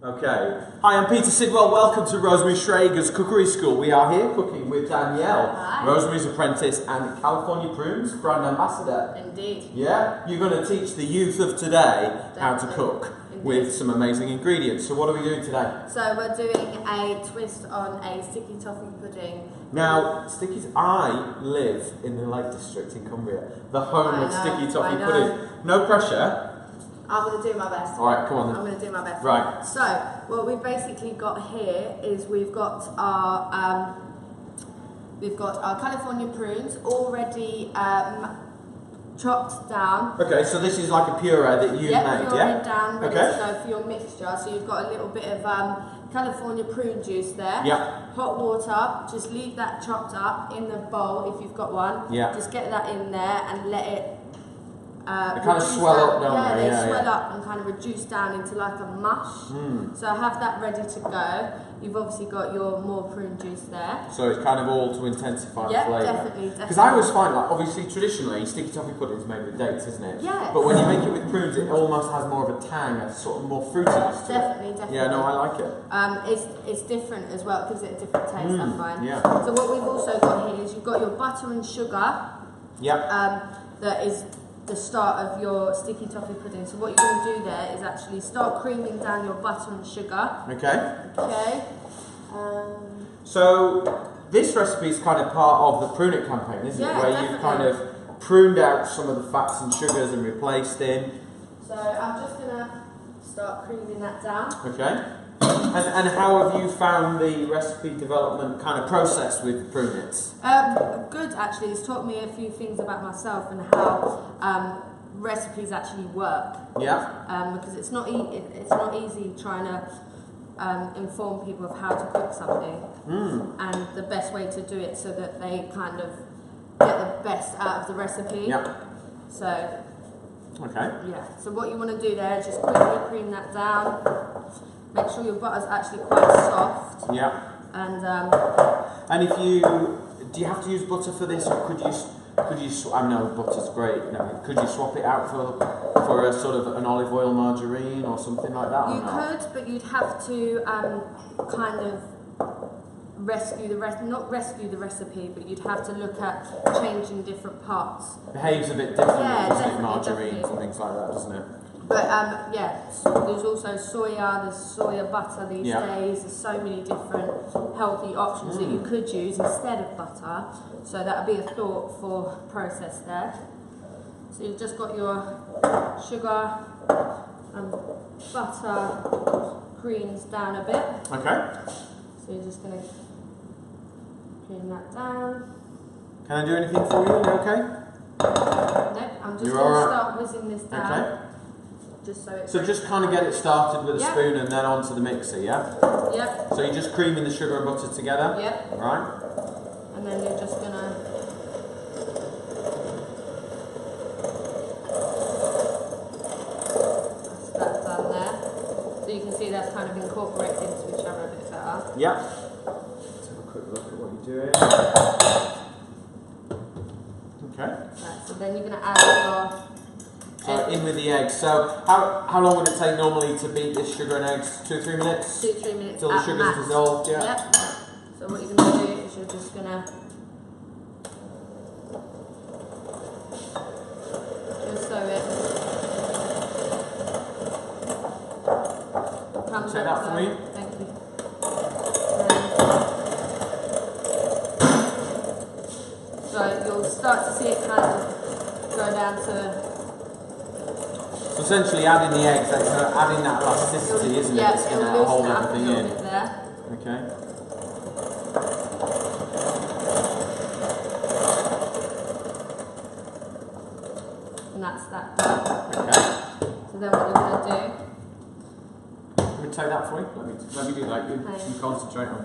Okay. Hi, I'm Peter Sidwell. Welcome to Rosemary Schrager's Cookery School. We are here cooking with Danielle, Hi. Rosemary's apprentice and California Prunes brand ambassador. Indeed. Yeah? You're going to teach the youth of today how to cook with some amazing ingredients. So what are we doing today? So we're doing a twist on a sticky toffee pudding. Now, I live in the Lake District in Cumbria, the home of sticky toffee pudding. No pressure. I'm going to do my best. Alright, come on then. I'm going to do my best. Right. So, what we've basically got here is we've got our California prunes already chopped down. Okay, so this is like a puree that you made, yeah? Down, ready to go for your mixture. So you've got a little bit of California prune juice there. Yeah. Hot water, just leave that chopped up in the bowl if you've got one. Yeah. Just get that in there and let it they kind of swell up, don't they? Yeah, they swell up and kind of reduce down into like a mush. So have that ready to go. You've obviously got your more prune juice there. So it's kind of all to intensify the flavour. Definitely. Because I always find, like, obviously traditionally sticky toffee pudding is made with dates, isn't it? Yeah. But when you make it with prunes, it almost has more of a tang, a sort of more fruitiness to it. Definitely. Yeah, no, I like it. It's different as well, gives it a different taste. I find. Yeah. So what we've also got here is you've got your butter and sugar. Yep. That is the start of your sticky toffee pudding. So what you're going to do there is actually start creaming down your butter and sugar. Okay. Okay. So this recipe is kind of part of the Prune It campaign, isn't it? Where definitely. you've kind of pruned out some of the fats and sugars and replaced in. So I'm just going to start creaming that down. Okay. And how have you found the recipe development kind of process with Prune It? Good, actually. It's taught me a few things about myself and how recipes actually work. Yeah. Because it's not easy trying to inform people of how to cook something and the best way to do it so that they kind of get the best out of the recipe. Yeah. So. Okay. Yeah. So what you want to do there is just quickly cream that down. Make sure your butter's actually quite soft. Yeah. And if do you have to use butter for this, or could you? I know butter's great. Could you swap it out for a sort of an olive oil margarine or something like that? You could, but you'd have to kind of not rescue the recipe, but you'd have to look at changing different parts. Behaves a bit differently, doesn't it? Margarines definitely. and things like that, doesn't it? But yeah, there's also there's soya butter these days. There's so many different healthy options that you could use instead of butter. So that would be a thought for process there. So you've just got your sugar and butter creams down a bit. Okay. So you're just going to cream that down. Can I do anything for you? Are you okay? Nope, I'm just going to start whizzing this down. Okay. So just kind of get it started with a spoon and then onto the mixer, yeah? Yep. So you're just creaming the sugar and butter together? Yep. Right. And then you're just going to that's that done there. So you can see that's kind of incorporated into each other a bit better. Yep. Let's have a quick look at what you're doing. Okay. Right, so then you're going to add your So in with the eggs. So how long would it take normally to beat this sugar and eggs? 2 or 3 minutes? 2 or 3 minutes. Till the sugar's dissolved, yeah? Yep. So what you're going to do is you're just going to just sew it. Say that for me. Thank you. So you'll start to see it kind of go down to. So essentially adding the eggs, that's adding that elasticity, isn't it? Yeah, it's it'll going to hold loosen up everything a little in. bit there. Okay. And that's that done. Okay. So then what you're going to do. Let me take that for you. Let me do that. You concentrate on.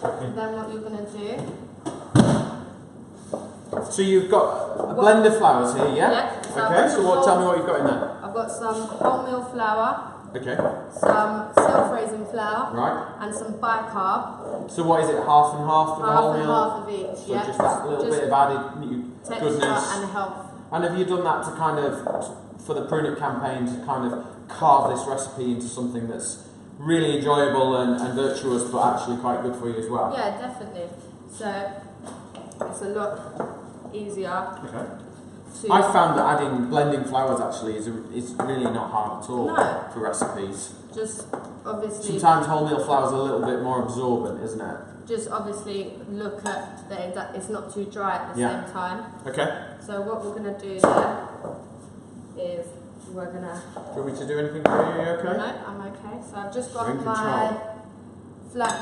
Okay. Then what you're going to do. So you've got a blend of flours here, yeah? Yeah. Okay, so tell me what you've got in there. I've got some wholemeal flour. Okay. Some self-raising flour. Right. And some bicarb. So what is it, half and half of the whole meal? Half and half of each, so just that little bit of added goodness. And health. And have you done that to kind of, for the Prune It campaign, to kind of carve this recipe into something that's really enjoyable and virtuous, but actually quite good for you as well. Yeah, definitely. So it's a lot easier. Okay. I found that blending flours actually is really not hard at all for recipes. Just obviously. Sometimes wholemeal flour is a little bit more absorbent, isn't it? Just obviously look at that it's not too dry at the same time. Okay. So what we're going to do there is we're going to... Do you want me to do anything for you? Are you okay? No, I'm okay. So I've just got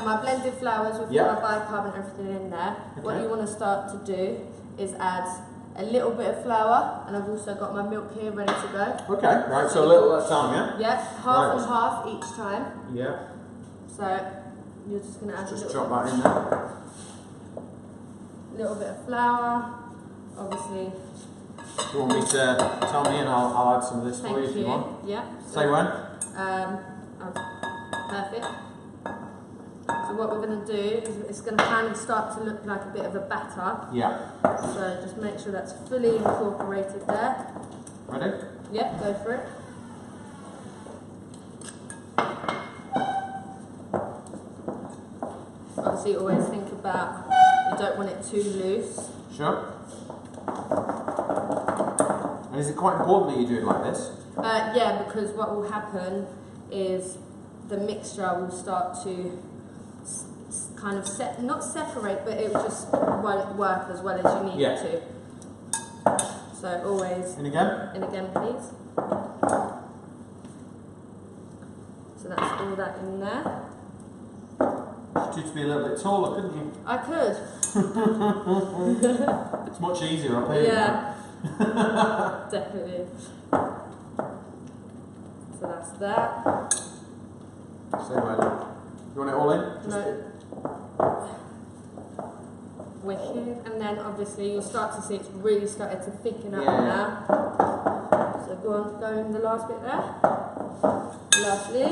my blended flours with my bicarb and everything in there. Okay. What you want to start to do is add a little bit of flour, and I've also got my milk here ready to go. Okay, right, so a little at a time, yeah? Yeah, half and half each time. Yeah. So you're just going to add just drop that in there. A little bit of flour, obviously. Do you want me to tell me and I'll add some of this for you if you want? Yeah. Say when? Perfect. So what we're going to do is it's going to kind of start to look like a bit of a batter. Yeah. So just make sure that's fully incorporated there. Ready? Yep, go for it. Obviously always think about, you don't want it too loose. Sure. And is it quite important that you do it like this? Yeah, because what will happen is the mixture will start to kind of not separate, but it just won't work as well as you need it to. So always. And again? And again, please. So that's all that in there. You to be a little bit taller, couldn't you? I could. It's much easier up here. Yeah. Definitely. So that's that. So you want it all in? No. Wicked. And then obviously you'll start to see it's really started to thicken up now. So go in the last bit there. Lovely.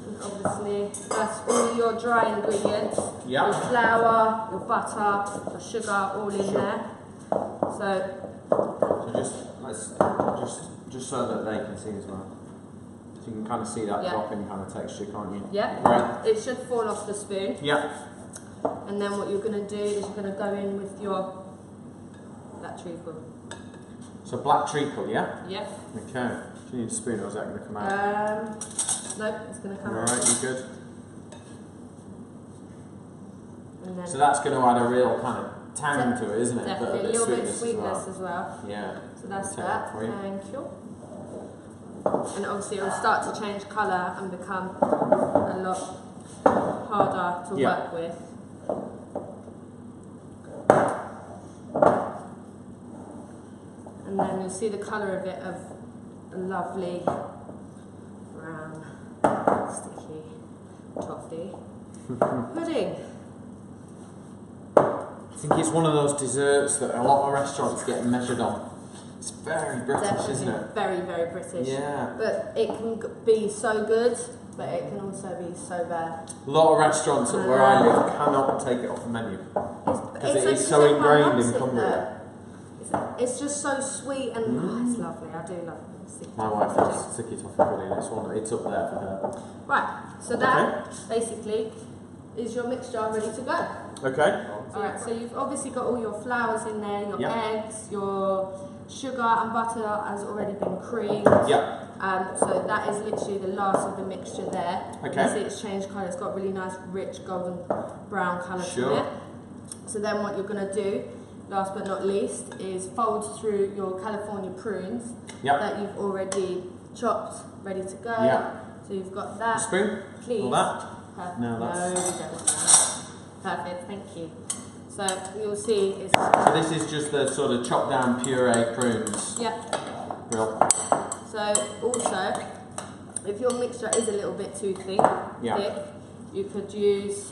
And obviously that's all your dry ingredients. Yeah. Your flour, your butter, your sugar, all in there. So just so that they can see as well. So you can kind of see that dropping kind of texture, can't you? Yeah. Right. It should fall off the spoon. Yeah. And then what you're going to do is you're going to go in with your black treacle. So black treacle, yeah? Yep. Okay. Do you need a spoon or is that going to come out? Nope, it's going to come out. Alright, you good? And then so that's going to add a real kind of tang to it, isn't it? Definitely, a little bit of sweetness as well. Yeah. So that's that. Thank you. And obviously it will start to change colour and become a lot harder to work with. And then you'll see the colour of it of a lovely brown sticky toffee pudding. I think it's one of those desserts that a lot of restaurants get measured on. It's very British, Definitely isn't it? Very, very British. Yeah. But it can be so good, but it can also be so bad. A lot of restaurants where I live cannot take it off the menu. Because it is so ingrained in Cumbria. It's just so sweet and it's lovely. I do love it. My wife loves sticky toffee pudding. It's up there for her. Right, so that basically is your mixture ready to go. Okay. Alright, so you've obviously got all your flours in there, your eggs, your sugar and butter has already been creamed. Yeah. So that is literally the last of the mixture there. Okay. You see it's changed colour, it's got really nice rich golden brown colour to it. So then what you're going to do, last but not least, is fold through your California prunes that you've already chopped, ready to go. Yeah. So you've got that. A spoon? Please. All that? Perfect. No, that's... No, perfect, thank you. So you'll see it's... So this is just the sort of chopped down puree prunes? Yep. Real. So also, if your mixture is a little bit too thick, you could use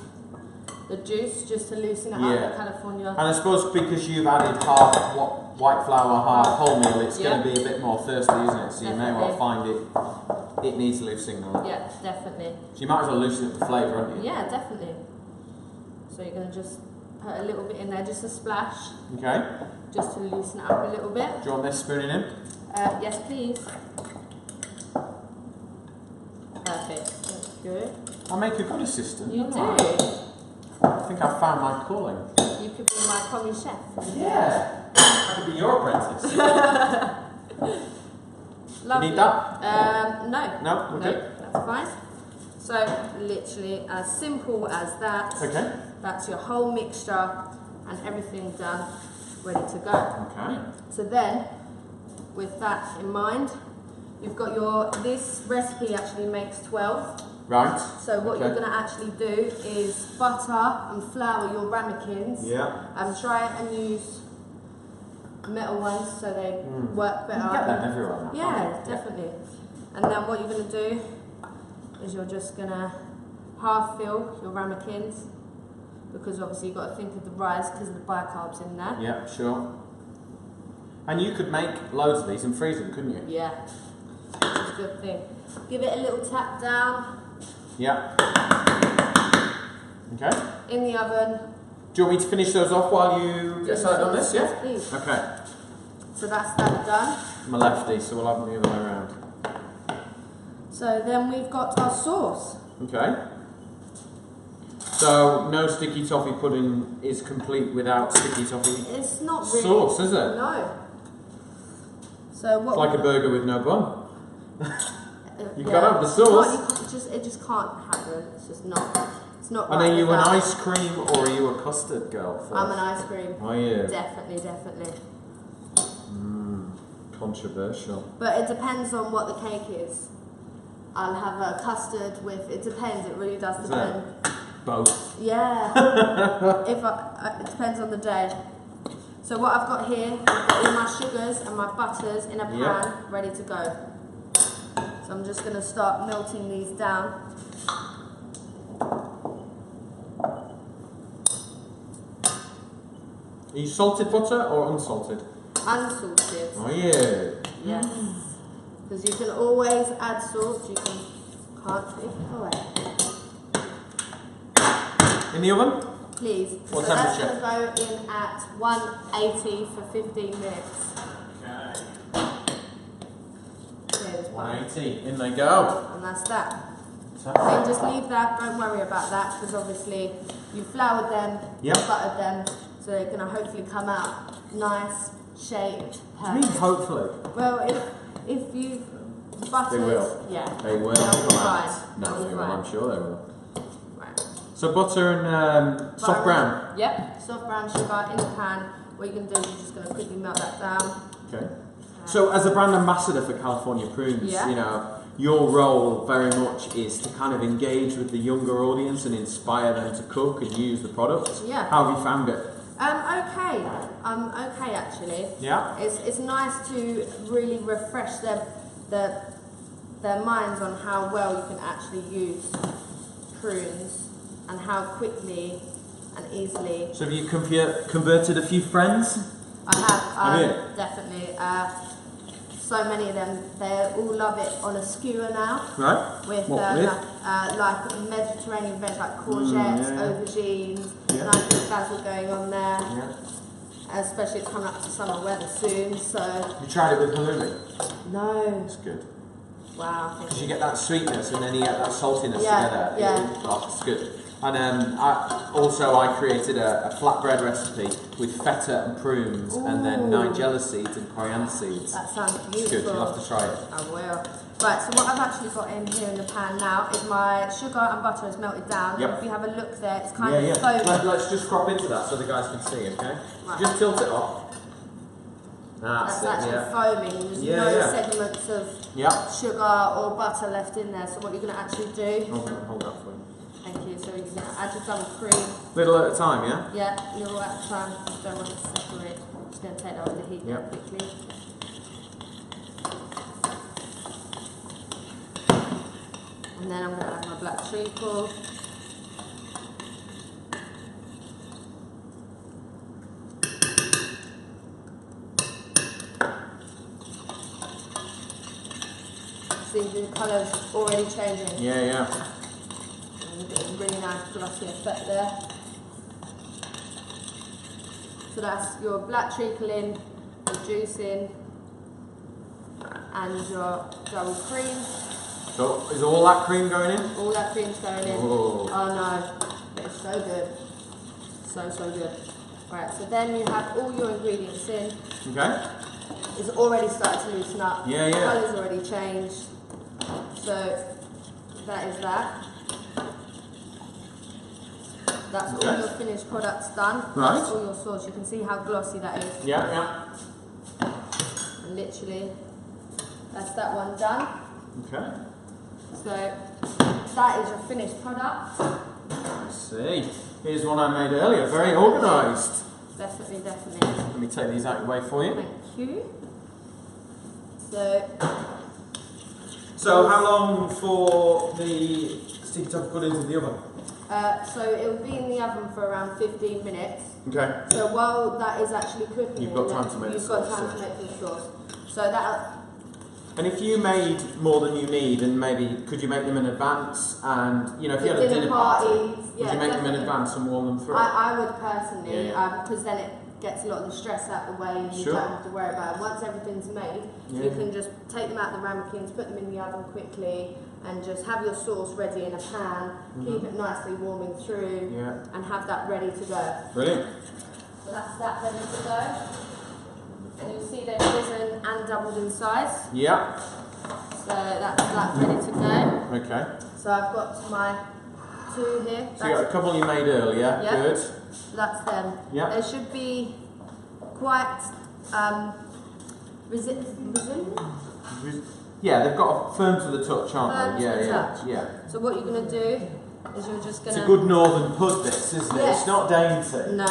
the juice just to loosen it up, the California. And I suppose because you've added half white flour, half wholemeal, it's going to be a bit more thirsty, isn't it? So you may well find it needs loosening a little. Yeah, definitely. So you might as well loosen up the flavour, haven't you? Yeah, definitely. So you're going to just put a little bit in there, just a splash. Okay. Just to loosen it up a little bit. Do you want this spooning in? Yes, please. Perfect. Good. I make a good assistant. You do. I think I found my calling. You could be my commie chef. Yeah. I could be your apprentice. Lovely. You need that? No. No? Okay. No, that's fine. So, literally as simple as that. Okay. That's your whole mixture and everything done, ready to go. Okay. So then, with that in mind, you've got your, this recipe actually makes 12. Right. So what you're going to actually do is butter and flour your ramekins. Yeah. And try and use metal ones so they work better. You can get them everywhere now. Yeah, definitely. And then what you're going to do is you're just going to half fill your ramekins, because obviously you've got to think of the rice because of the bicarbs in there. Yeah, sure. And you could make loads of these and freeze them, couldn't you? Yeah, it's a good thing. Give it a little tap down. Yeah. Okay. In the oven. Do you want me to finish those off while you get started on this? Yeah? Yes, please. Okay. So that's that done. I'm a lefty, so we'll have them the other way around. So then we've got our sauce. Okay. So no sticky toffee pudding is complete without sticky toffee It's not really sauce, is it? No. So what? It's like a burger with no bun. You've got to have the You sauce. it just can't happen. It's just not. It's not. And right are you an without- ice cream or are you a custard girl? First? I'm an ice cream. Are you? Definitely, definitely. Controversial. But it depends on what the cake is. I'll have a custard with. It depends. It really does depend. Both. Yeah. It depends on the day. So what I've got here, I've got all my sugars and my butters in a pan, ready to go. So I'm just going to start melting these down. Are you salted butter or unsalted? Unsalted. Oh yeah. Yes. Because you can always add salt, you can't take it away. In the oven? Please. What so temperature? that's going to go in at 180 for 15 minutes. Okay. There's 180. In they go. And that's that. So you just leave that, don't worry about that, because obviously you floured them, you buttered them, so they're going to hopefully come out nice, shaped, What do you mean, hopefully? Well, if you buttered, They will. yeah, They will they'll be come out. fine. No, They'll they be will, fine. I'm sure they will. Right. So butter and soft brown? Yep, soft brown sugar in the pan. What you're going to do is you're just going to quickly melt that down. Okay. So as a brand ambassador for California Prunes, Yeah. you know, your role very much is to kind of engage with the younger audience and inspire them to cook and use the products. Yeah. How have you found it? Okay. Okay actually. Yeah. It's nice to really refresh their minds on how well you can actually use prunes and how quickly and easily. So have you converted a few friends? I have. Have you? Definitely. So many of them, they all love it on a skewer now. Right. With, What with? like Mediterranean veg like courgettes, aubergines, nice basil going on there. Yeah. Especially it's coming up to summer weather soon, so. You tried it with halloumi? No. It's good. Wow. Because you get that sweetness and then you get that saltiness Yeah, together. yeah. Oh, it's good. And I created a flatbread recipe with feta and prunes and then nigella seeds and coriander seeds. That sounds beautiful. It's good, you'll have to try it. I will. Right, so what I've actually got in here in the pan now is my sugar and butter is melted down. Yep. And if you have a look there, it's kind of foamy. Let's just crop into that so the guys can see, okay? Right. Just tilt it off. That's actually foaming. There's no segments of sugar or butter left in there. So what you're going to actually do... Hold that for you. Thank you. So you're going to add your double cream. Little at a time, yeah? Yeah, little at a time. Don't want it to separate. I'm just going to take that off the heat quickly. And then I'm going to add my black treacle. See the colour's already changing. Yeah. And it's a really nice glossy effect there. So that's your black treacle in, your juice in, and your double cream. So is all that cream going in? All that cream's going in. Whoa. Oh no, it's so good. So good. Right, so then you have all your ingredients in. Okay. It's already started to loosen up. Yeah, The yeah. colour's already changed. So that is that. That's Okay. all your finished products done. Right. That's all your sauce. You can see how glossy that is. Yeah, yeah. And literally, that's that one done. Okay. So that is your finished product. I see. Here's one I made earlier. Very organised. Definitely. Let me take these out of the way for you. Thank you. So how long for the sticky toffee puddings in the oven? So it'll be in the oven for around 15 minutes. Okay. So while that is actually cooking, You've got time to make the you've got sauce, time yeah. to make the sauce. So that. And if you made more than you need, and maybe could you make them in advance? And you know, if you had a dinner party, would you make them in advance and warm them through? I would personally, Yeah. because then it gets a lot of the stress out of the way, and you Sure. don't have to worry about it. Once everything's made, Yeah. you can just take them out the ramekins, put them in the oven quickly, and just have your sauce ready in a pan. Keep it nicely warming through, Yeah. and have that ready to go. Brilliant. So that's that ready to go. And you'll see they've risen and doubled in size. Yeah. So that's that ready to go. Okay. So I've got my two here. So you got a couple you made earlier. Yeah. Good. So that's them. Yeah. They should be quite resilient. Yeah, they've got a firm to the touch, aren't Firm they? to Yeah, the yeah, touch. yeah. So what you're going to do is you're just going It's to... a good northern pud, this, isn't it? Yes. It's not dainty. No,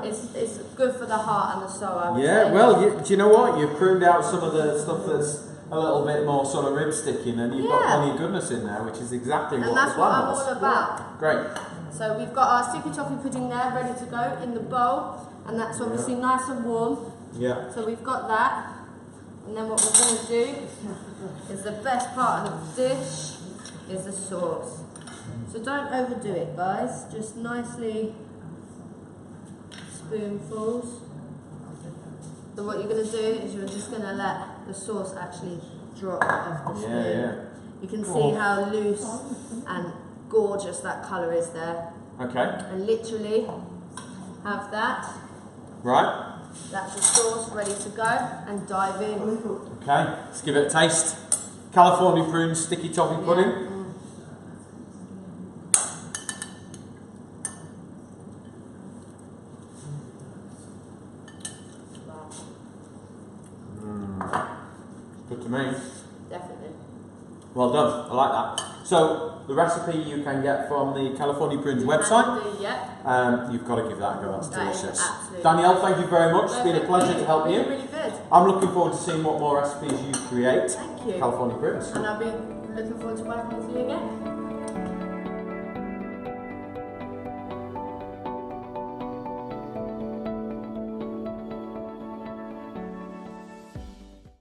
it's good for the heart and the soul, I would Yeah, say. well, do you know what? You've pruned out some of the stuff that's a little bit more sort of rib sticking, and you've got Yeah. plenty of goodness in there, which is exactly And what that's the what plan I'm was. all about. Great. So we've got our sticky toffee pudding there ready to go in the bowl, and that's obviously nice and warm. Yeah. So we've got that, and then what we're going to do is the best part of the dish is the sauce. So don't overdo it, guys. Just nicely spoonfuls. So what you're going to do is you're just going to let the sauce actually drop off the spoon. Yeah. You can see how loose and gorgeous that colour is there. Okay. And literally have that. Right. That's the sauce ready to go, and dive in. Okay. Let's give it a taste. California Prunes Sticky Toffee Pudding. Good to me. Definitely. Well done. I like that. So the recipe you can get from the California Prunes website. Yeah. You've got to give that a go. That's That is delicious. absolutely Danielle, thank you very much. It's been a pleasure to help you. Really good. I'm looking forward to seeing what more recipes you create. Thank you. California Prunes. And I'll be looking forward to working with you again.